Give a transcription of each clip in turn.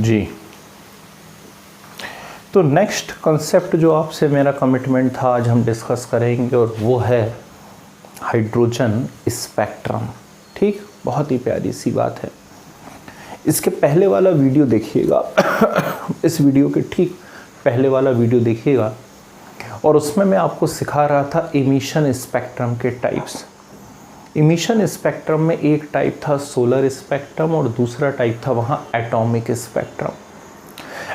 जी। तो next concept जो आपसे मेरा कमिटमेंट था आज हम डिस्कस करेंगे और वो है हाइड्रोजन स्पेक्ट्रम। ठीक, बहुत ही प्यारी सी बात है। इसके पहले वाला वीडियो देखिएगा इस वीडियो के ठीक पहले वाला वीडियो देखिएगा और उसमें मैं आपको सिखा रहा था इमिशन स्पेक्ट्रम के टाइप्स। इमिशन स्पेक्ट्रम में एक टाइप था सोलर स्पेक्ट्रम और दूसरा टाइप था वहाँ एटॉमिक स्पेक्ट्रम।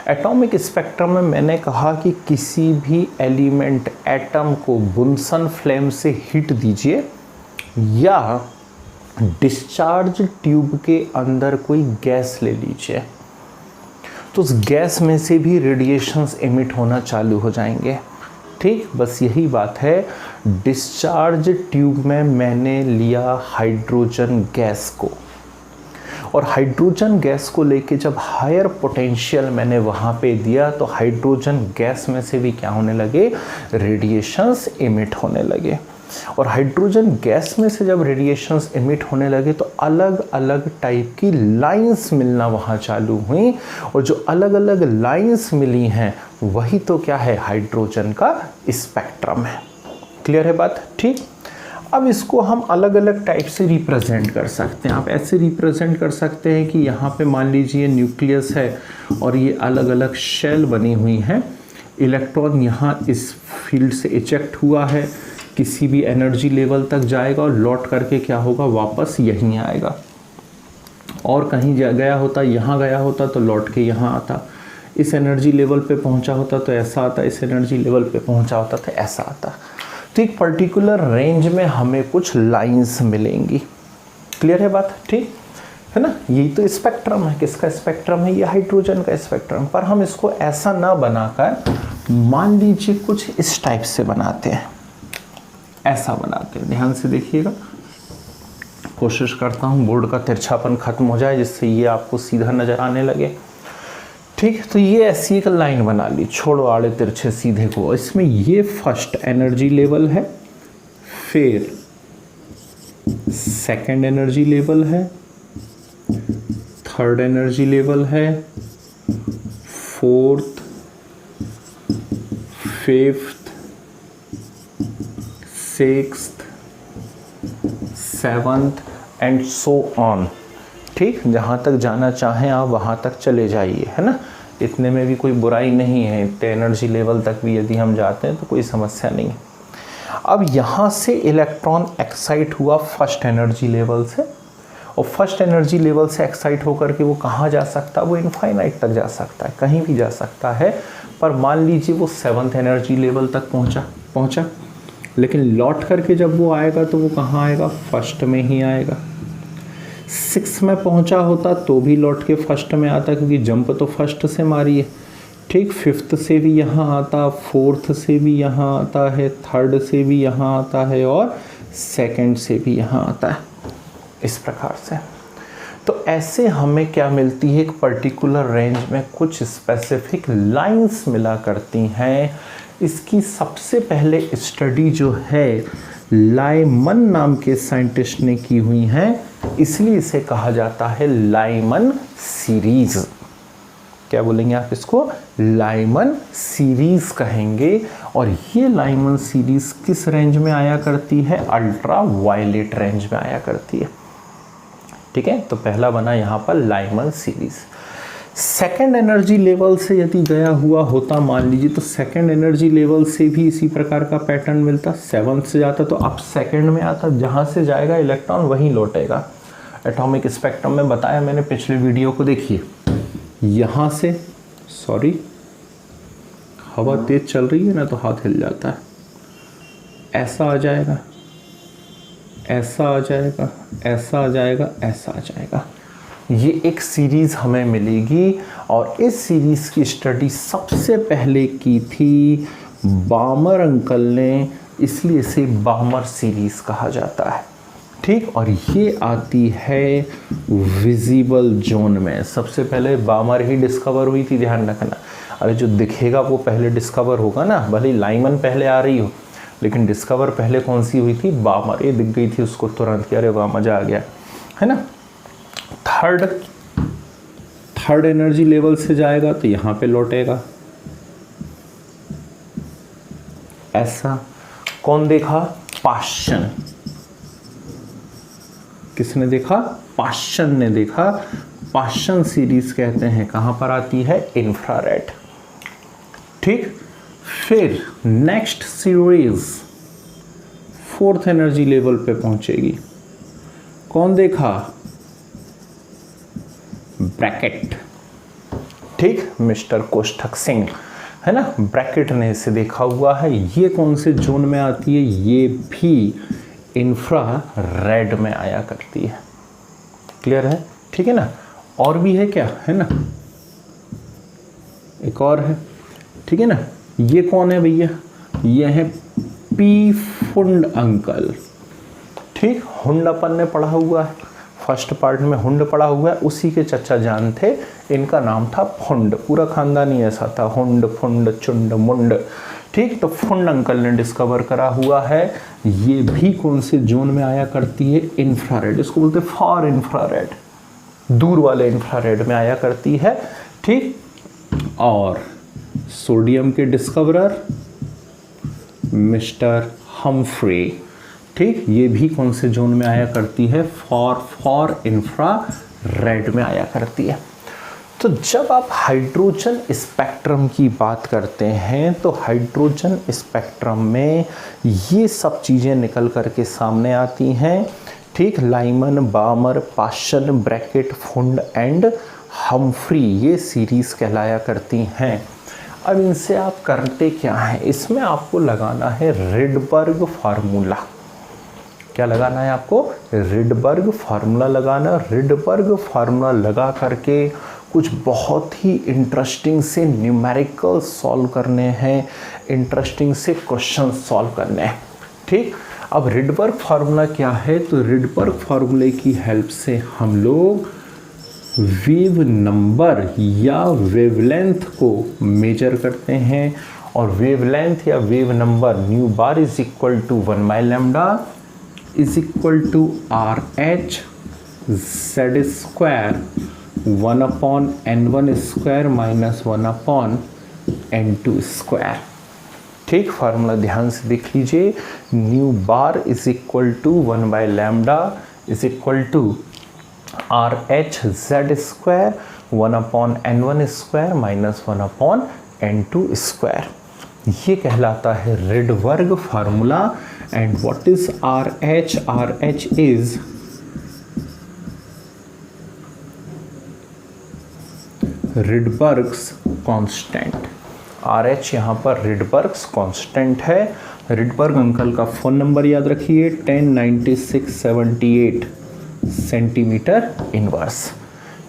एटॉमिक स्पेक्ट्रम में मैंने कहा कि किसी भी एलिमेंट एटम को बुनसन फ्लेम से हीट दीजिए या डिस्चार्ज ट्यूब के अंदर कोई गैस ले लीजिए तो उस गैस में से भी रेडिएशंस एमिट होना चालू हो जाएंगे। ठीक, बस यही बात है। डिस्चार्ज ट्यूब में मैंने लिया हाइड्रोजन गैस को और हाइड्रोजन गैस को लेके जब हायर पोटेंशियल मैंने वहाँ पे दिया तो हाइड्रोजन गैस में से भी क्या होने लगे, रेडिएशंस एमिट होने लगे। और हाइड्रोजन गैस में से जब रेडिएशंस एमिट होने लगे तो अलग अलग टाइप की लाइंस मिलना वहाँ चालू हुई और जो अलग अलग लाइंस मिली हैं वही तो क्या है, हाइड्रोजन का स्पेक्ट्रम है। क्लियर है बात? ठीक, अब इसको हम अलग अलग टाइप से रिप्रेजेंट कर सकते हैं। आप ऐसे रिप्रेजेंट कर सकते हैं कि यहाँ पे मान लीजिए न्यूक्लियस है और ये अलग अलग शेल बनी हुई हैं। इलेक्ट्रॉन यहाँ इस फील्ड से इजेक्ट हुआ है, किसी भी एनर्जी लेवल तक जाएगा और लौट करके क्या होगा, वापस यहीं आएगा। और कहीं गया होता, यहाँ गया होता तो लौट के यहाँ आता। इस एनर्जी लेवल पे पहुँचा होता तो ऐसा आता, इस एनर्जी लेवल पे पहुँचा होता तो ऐसा आता। तो एक पर्टिकुलर रेंज में हमें कुछ लाइंस मिलेंगी। क्लियर है बात? ठीक है ना। यही तो स्पेक्ट्रम है। किसका स्पेक्ट्रम है? ये हाइड्रोजन का स्पेक्ट्रम। पर हम इसको ऐसा ना बनाकर मान लीजिए कुछ इस टाइप से बनाते हैं, ऐसा बनाते हैं। ध्यान से देखिएगा, कोशिश करता हूँ बोर्ड का तिरछापन खत्म हो जाए जिससे ये आपको सीधा नज़र आने लगे। ठीक, तो ये ऐसी एक लाइन बना ली, छोड़ो आड़े तिरछे सीधे को। इसमें ये फर्स्ट एनर्जी लेवल है, फिर सेकंड एनर्जी लेवल है, थर्ड एनर्जी लेवल है, fourth, fifth, sixth, seventh and so on. ठीक, जहाँ तक जाना चाहें आप वहाँ तक चले जाइए, है ना। इतने में भी कोई बुराई नहीं है। इतने एनर्जी लेवल तक भी यदि हम जाते हैं तो कोई समस्या नहीं है। अब यहाँ से इलेक्ट्रॉन एक्साइट हुआ फर्स्ट एनर्जी लेवल से और फर्स्ट एनर्जी लेवल से एक्साइट होकर के वो कहाँ जा सकता है, वो इनफाइनाइट तक जा सकता है, कहीं भी जा सकता है। पर मान लीजिए वो सेवंथ एनर्जी लेवल तक पहुँचा, लेकिन लौट करके जब वो आएगा तो वो कहाँ आएगा, फर्स्ट में ही आएगा। 6 में पहुंचा होता तो भी लौट के फर्स्ट में आता क्योंकि जंप तो फर्स्ट से मारी है। ठीक, 5th से भी यहाँ आता, 4th से भी यहाँ आता है, 3rd से भी यहाँ आता है और 2nd से भी यहाँ आता है, इस प्रकार से। तो ऐसे हमें क्या मिलती है, एक पर्टिकुलर रेंज में कुछ स्पेसिफिक लाइंस मिला करती हैं। इसकी सबसे पहले स्टडी जो है लाइमन नाम के साइंटिस्ट ने की हुई है, इसलिए इसे कहा जाता है लाइमन सीरीज। क्या बोलेंगे आप इसको? लाइमन सीरीज कहेंगे। और ये लाइमन सीरीज किस रेंज में आया करती है? अल्ट्रा वायलेट रेंज में आया करती है। ठीक है, तो पहला बना यहाँ पर Lyman series. Second energy level से यदि गया हुआ होता मान लीजिए तो सेकेंड एनर्जी लेवल से भी इसी प्रकार का पैटर्न मिलता। 7th से जाता तो अब सेकेंड में आता, जहाँ से जाएगा इलेक्ट्रॉन वहीं लौटेगा। एटॉमिक स्पेक्ट्रम में बताया मैंने, पिछले वीडियो को देखिए। यहाँ से सॉरी हवा तेज चल रही है ना तो हाथ हिल जाता है। ऐसा आ जाएगा, ऐसा आ जाएगा, ऐसा आ जाएगा, ऐसा आ जाएगा। ये एक सीरीज़ हमें मिलेगी और इस सीरीज़ की स्टडी सबसे पहले की थी बामर अंकल ने, इसलिए इसे बामर सीरीज़ कहा जाता है। ठीक, और ये आती है विजिबल जोन में। सबसे पहले बामर ही डिस्कवर हुई थी, ध्यान रखना। अरे जो दिखेगा वो पहले डिस्कवर होगा ना, भले लाइमन पहले आ रही हो लेकिन डिस्कवर पहले कौन सी हुई थी? बामर। ये दिख गई थी उसको तुरंत कि अरे वाह मज़ा आ गया, है ना। थर्ड एनर्जी लेवल से जाएगा तो यहाँ पे लौटेगा ऐसा। कौन देखा? पाश्चन। किसने देखा? पाश्चन ने देखा। पाश्चन सीरीज कहते हैं कहां पर आती है? इंफ्रारेड। ठीक, फिर next series fourth energy level पे पहुंचेगी। कौन देखा? ब्रैकेट। ठीक, मिस्टर कोष्ठक सिंह है ना, ब्रैकेट ने इसे देखा हुआ है। ये कौन से जोन में आती है? ये भी इंफ्रारेड में आया करती है। क्लियर है? ठीक है ना। और भी है क्या? है ना, एक और है। ठीक है ना। ये कौन है भैया? ये है पी फुंड अंकल। ठीक, हुंड अपन ने पढ़ा हुआ है, फर्स्ट पार्ट में हुंड पढ़ा हुआ है। उसी के चचा जान थे, इनका नाम था फुंड। पूरा खानदान ही ऐसा था, हुंड फुंड चुंड मुंड। ठीक, तो फुंड अंकल ने डिस्कवर करा हुआ है। ये भी कौन से जोन में आया करती है? इंफ्रारेड। इसको बोलते हैं फार इंफ्रारेड, दूर वाले इंफ्रारेड में आया करती है। ठीक, और सोडियम के डिस्कवरर मिस्टर हम्फ्री। ठीक, ये भी कौन से जोन में आया करती है? फॉर इंफ्रारेड में आया करती है। तो जब आप हाइड्रोजन स्पेक्ट्रम की बात करते हैं तो हाइड्रोजन स्पेक्ट्रम में ये सब चीज़ें निकल करके सामने आती हैं। ठीक, Lyman, Balmer, Paschen, Brackett, Pfund and Humphreys, ये सीरीज कहलाया करती हैं। अब इनसे आप करते क्या हैं? इसमें आपको लगाना है रिडबर्ग फार्मूला। क्या लगाना है आपको? रिडबर्ग फार्मूला लगाना। रिडबर्ग फार्मूला लगा करके कुछ बहुत ही इंटरेस्टिंग से न्यूमेरिकल सॉल्व करने हैं, इंटरेस्टिंग से क्वेश्चन सॉल्व करने हैं। ठीक, अब रिडबर्ग फार्मूला क्या है? तो रिडबर्ग फार्मूले की हेल्प से हम लोग वेव नंबर या वेवलेंथ को मेजर करते हैं। और वेवलेंथ या wave number nu bar is equal to 1 by lambda is equal to R H Z square 1 upon n1 square minus 1 upon n2 square. ठीक, फार्मूला ध्यान से देख लीजिए। Nu bar is equal to 1 by lambda is equal to R H Z square 1 upon n1 square minus 1 upon n2 square. ये कहलाता है Rydberg formula. And what is R H? R H is Rydberg's constant. R H यहाँ पर Rydberg's constant है। Rydberg uncle का phone number याद रखिए 109678 centimetre inverse.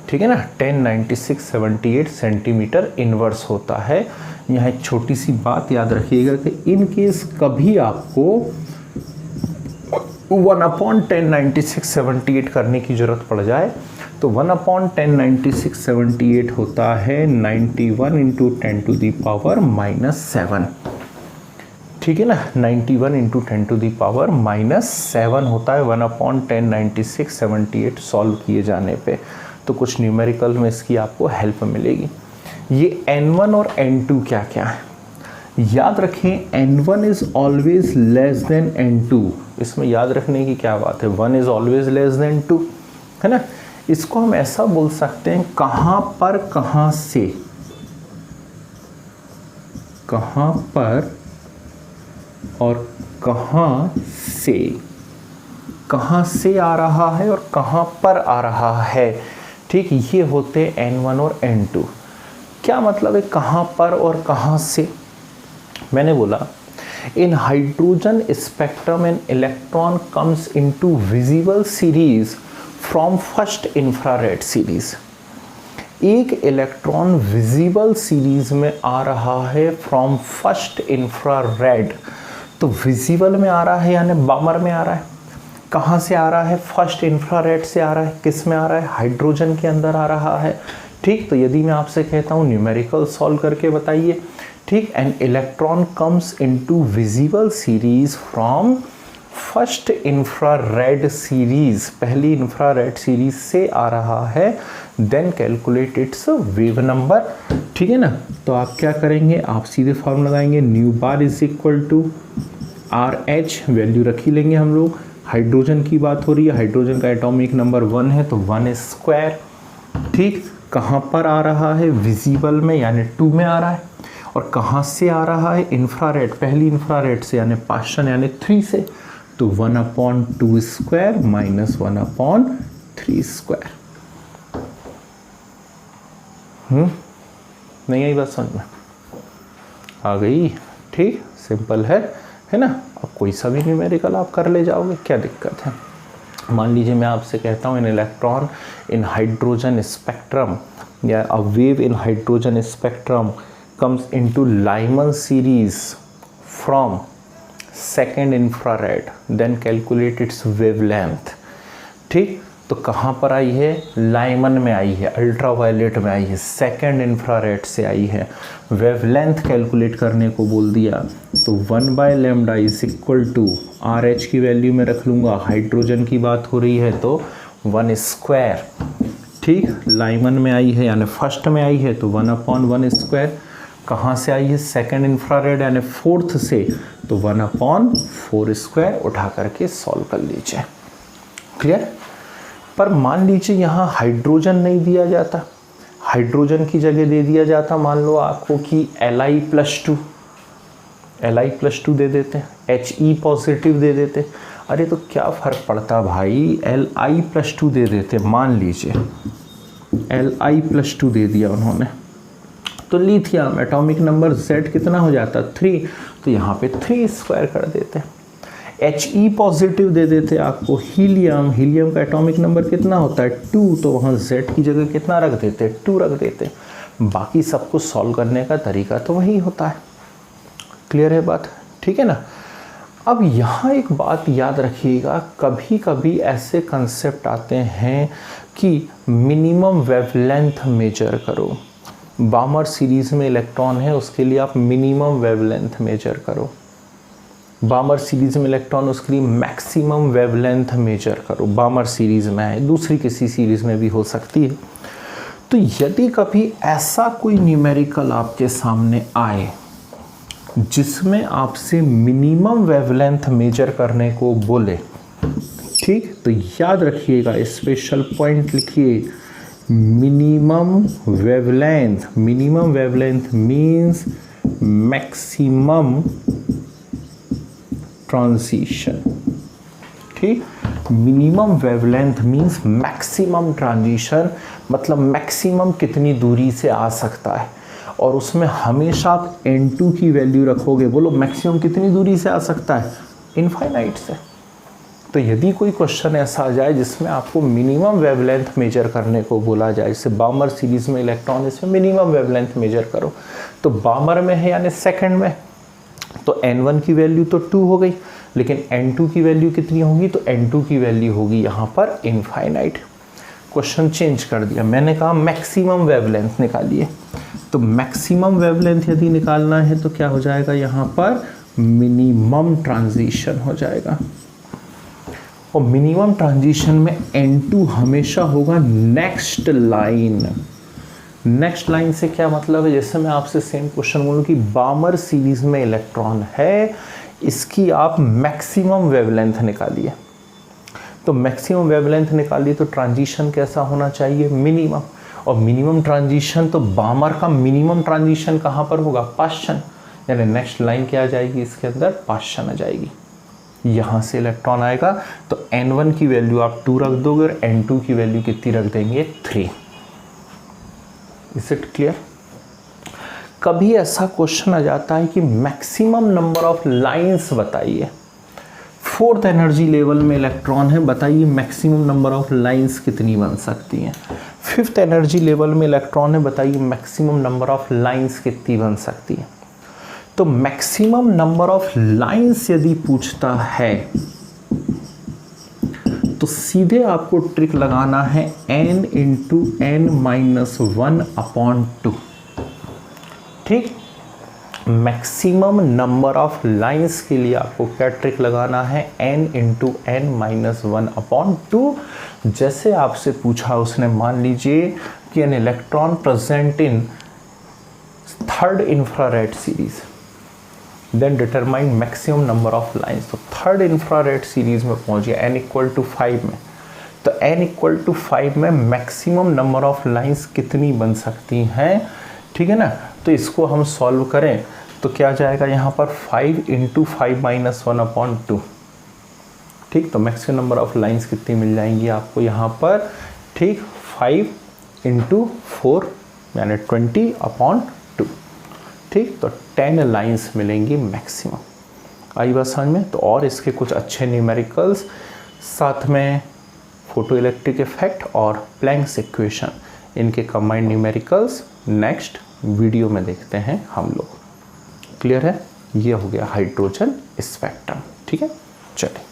ठीक है ना, 109678 सेंटीमीटर इनवर्स होता है। यहाँ एक छोटी सी बात याद रखिएगा कि इन केस कभी आपको 1/109678 करने की ज़रूरत पड़ जाए तो 1/109678 होता है 91 इंटू 10 टू दी पावर -7। ठीक है ना, 91 इंटू 10 टू दी पावर -7 होता है 1/109678 सॉल्व किए जाने पे। तो कुछ न्यूमेरिकल में इसकी आपको हेल्प मिलेगी। ये n1 और n2 क्या क्या है? याद रखें n1 is always less than n2। इसमें याद रखने की क्या बात है? 1 इज ऑलवेज लेस देन 2, है ना। इसको हम ऐसा बोल सकते हैं कहां पर, कहां से, कहां पर और कहां से आ रहा है और कहां पर आ रहा है। ठीक, ये होते n1 और n2। क्या मतलब है कहां पर और कहां से? मैंने बोला in hydrogen spectrum an electron comes into visible series from first infrared series. एक इलेक्ट्रॉन विजिबल सीरीज में आ रहा है फ्रॉम फर्स्ट इंफ्रारेड। तो विजिबल में आ रहा है यानी बामर में आ रहा है। कहाँ से आ रहा है? फर्स्ट इंफ्रारेड से आ रहा है। किस में आ रहा है? हाइड्रोजन के अंदर आ रहा है। ठीक, तो यदि मैं आपसे कहता हूँ न्यूमेरिकल सॉल्व करके बताइए। ठीक, an electron comes into visible series from first infrared series, पहली इंफ्रारेड सीरीज से आ रहा है, then calculate its wave number. ठीक है ना, तो आप क्या करेंगे, आप सीधे फॉर्मूला लगाएंगे, nu bar is equal to R H, value रखी लेंगे हम लोग। हाइड्रोजन की बात हो रही है, हाइड्रोजन का एटॉमिक नंबर 1 है तो 1 स्क्वायर। ठीक, कहाँ पर आ रहा है, विजिबल में यानी 2 में आ रहा है, और कहाँ से आ रहा है, इंफ्रारेड, पहली इंफ्रारेड से यानी पाशन यानी 3 से, तो 1/2 स्क्वायर माइनस 1/3 स्क्वायर। नहीं आई बात समझ में, आ गई। ठीक, सिंपल है ना। अब कोई सा भी न्यूमेरिकल आप कर ले जाओगे, क्या दिक्कत है। मान लीजिए मैं आपसे कहता हूँ in electron in hydrogen spectrum या a wave in hydrogen spectrum comes into Lyman series from second infrared, then calculate its wavelength. ठीक, तो कहाँ पर आई है, लाइमन में आई है, अल्ट्रावायलेट में आई है, सेकेंड इंफ्रारेड से आई है। वेवलेंथ कैलकुलेट करने को बोल दिया, तो 1/λ is equal to R H की वैल्यू में रख लूँगा, हाइड्रोजन की बात हो रही है तो 1 स्क्वायर। ठीक, लाइमन में आई है यानी फर्स्ट में आई है तो 1/1 स्क्वायर। कहाँ से आई है, सेकेंड इंफ्रारेड यानी फोर्थ से, तो 1/4 स्क्वायर। उठा करके सॉल्व कर लीजिए। क्लियर। पर मान लीजिए यहाँ हाइड्रोजन नहीं दिया जाता, हाइड्रोजन की जगह दे दिया जाता मान लो आपको कि Li+2 दे देते, He पॉजिटिव दे देते। अरे तो क्या फ़र्क पड़ता भाई, Li+2 दे देते, मान लीजिए Li+2 दे दिया उन्होंने, तो लिथियम एटॉमिक नंबर Z कितना हो जाता, 3, तो यहाँ पे 3 स्क्वायर कर देते। He पॉजिटिव दे देते आपको, हीलियम, हीलियम का एटॉमिक नंबर कितना होता है 2, तो वहाँ Z की जगह कितना रख देते, 2 रख देते। बाकी सबको सॉल्व करने का तरीका तो वही होता है। क्लियर है बात, ठीक है ना। अब यहाँ एक बात याद रखिएगा, कभी कभी ऐसे कंसेप्ट आते हैं कि मिनिमम वेवलेंथ मेजर करो। बामर सीरीज़ में इलेक्ट्रॉन है, उसके लिए आप मिनिमम वेवलेंथ मेजर करो। बामर सीरीज़ में इलेक्ट्रॉन, उसके लिए मैक्सिमम वेवलेंथ मेजर करो। बामर सीरीज़ में है, दूसरी किसी सीरीज़ में भी हो सकती है। तो यदि कभी ऐसा कोई न्यूमेरिकल आपके सामने आए जिसमें आपसे मिनिमम वेवलेंथ मेजर करने को बोले, ठीक, तो याद रखिएगा, स्पेशल पॉइंट लिखिए, minimum wavelength means maximum transition. ठीक, minimum wavelength means maximum transition, मतलब मैक्सिमम कितनी दूरी से आ सकता है, और उसमें हमेशा आप n2 की वैल्यू रखोगे। बोलो मैक्सिमम कितनी दूरी से आ सकता है, इनफाइनाइट से। तो यदि कोई क्वेश्चन ऐसा आ जाए जिसमें आपको मिनिमम वेवलेंथ मेजर करने को बोला जाए, जैसे बामर सीरीज़ में इलेक्ट्रॉन, इसमें मिनिमम वेवलेंथ मेजर करो, तो बामर में है यानी सेकंड में, तो n1 की वैल्यू तो 2 हो गई, लेकिन n2 की वैल्यू कितनी होगी, तो n2 की वैल्यू होगी यहाँ पर इनफाइनाइट। क्वेश्चन चेंज कर दिया, मैंने कहा मैक्सिमम वेवलेंथ निकालिए। तो मैक्सिमम वेवलेंथ यदि निकालना है तो क्या हो जाएगा, यहाँ पर मिनिमम ट्रांजिशन हो जाएगा। और मिनिमम ट्रांजिशन में n2 हमेशा होगा नेक्स्ट लाइन। नेक्स्ट लाइन से क्या मतलब है, जैसे मैं आपसे सेम क्वेश्चन बोलूँ कि बामर सीरीज में इलेक्ट्रॉन है, इसकी आप मैक्सिमम वेवलेंथ निकालिए, तो मैक्सिमम वेवलेंथ निकालिए तो ट्रांजिशन कैसा होना चाहिए, मिनिमम। और मिनिमम ट्रांजिशन, तो बामर का मिनिमम ट्रांजिशन कहाँ पर होगा, पाशन, यानी नेक्स्ट लाइन क्या आ जाएगी, इसके अंदर पाशन आ जाएगी। यहाँ से इलेक्ट्रॉन आएगा तो n1 की वैल्यू आप 2 रख दोगे और n2 की वैल्यू कितनी रख देंगे, 3। Is it clear. कभी ऐसा क्वेश्चन आ जाता है कि मैक्सिमम नंबर ऑफ लाइंस बताइए, 4th एनर्जी लेवल में इलेक्ट्रॉन है, बताइए मैक्सिमम नंबर ऑफ लाइंस कितनी बन सकती हैं। 5th एनर्जी लेवल में इलेक्ट्रॉन है, बताइए मैक्सिमम नंबर ऑफ लाइंस कितनी बन सकती है। तो मैक्सिमम नंबर ऑफ लाइंस यदि पूछता है तो सीधे आपको ट्रिक लगाना है n × n - 1/2। ठीक, मैक्सिमम नंबर ऑफ लाइंस के लिए आपको क्या ट्रिक लगाना है, n इंटू एन माइनस 1/2। जैसे आपसे पूछा उसने, मान लीजिए कि an electron present in third infrared series, then determine maximum number of lines. तो थर्ड इंफ्रारेड सीरीज में पहुंच गया n इक्वल टू 5 में, तो n इक्वल टू 5 में मैक्सिमम नंबर ऑफ लाइंस कितनी बन सकती हैं, ठीक है ना। तो इसको हम सॉल्व करें तो क्या जाएगा यहाँ पर 5 इंटू 5 माइनस 1/2, ठीक। तो मैक्सिमम नंबर ऑफ लाइंस कितनी मिल जाएंगी आपको यहाँ पर, ठीक, 5 इंटू 4 यानी 20/2, ठीक। तो 10 लाइंस मिलेंगी मैक्सिमम। आई बात समझ में। तो और इसके कुछ अच्छे न्यूमेरिकल्स साथ में फोटो इलेक्ट्रिक इफेक्ट और प्लैंक्स इक्वेशन, इनके कंबाइंड न्यूमेरिकल्स नेक्स्ट वीडियो में देखते हैं हम लोग। क्लियर है। ये हो गया हाइड्रोजन स्पेक्ट्रम, ठीक है। चलिए।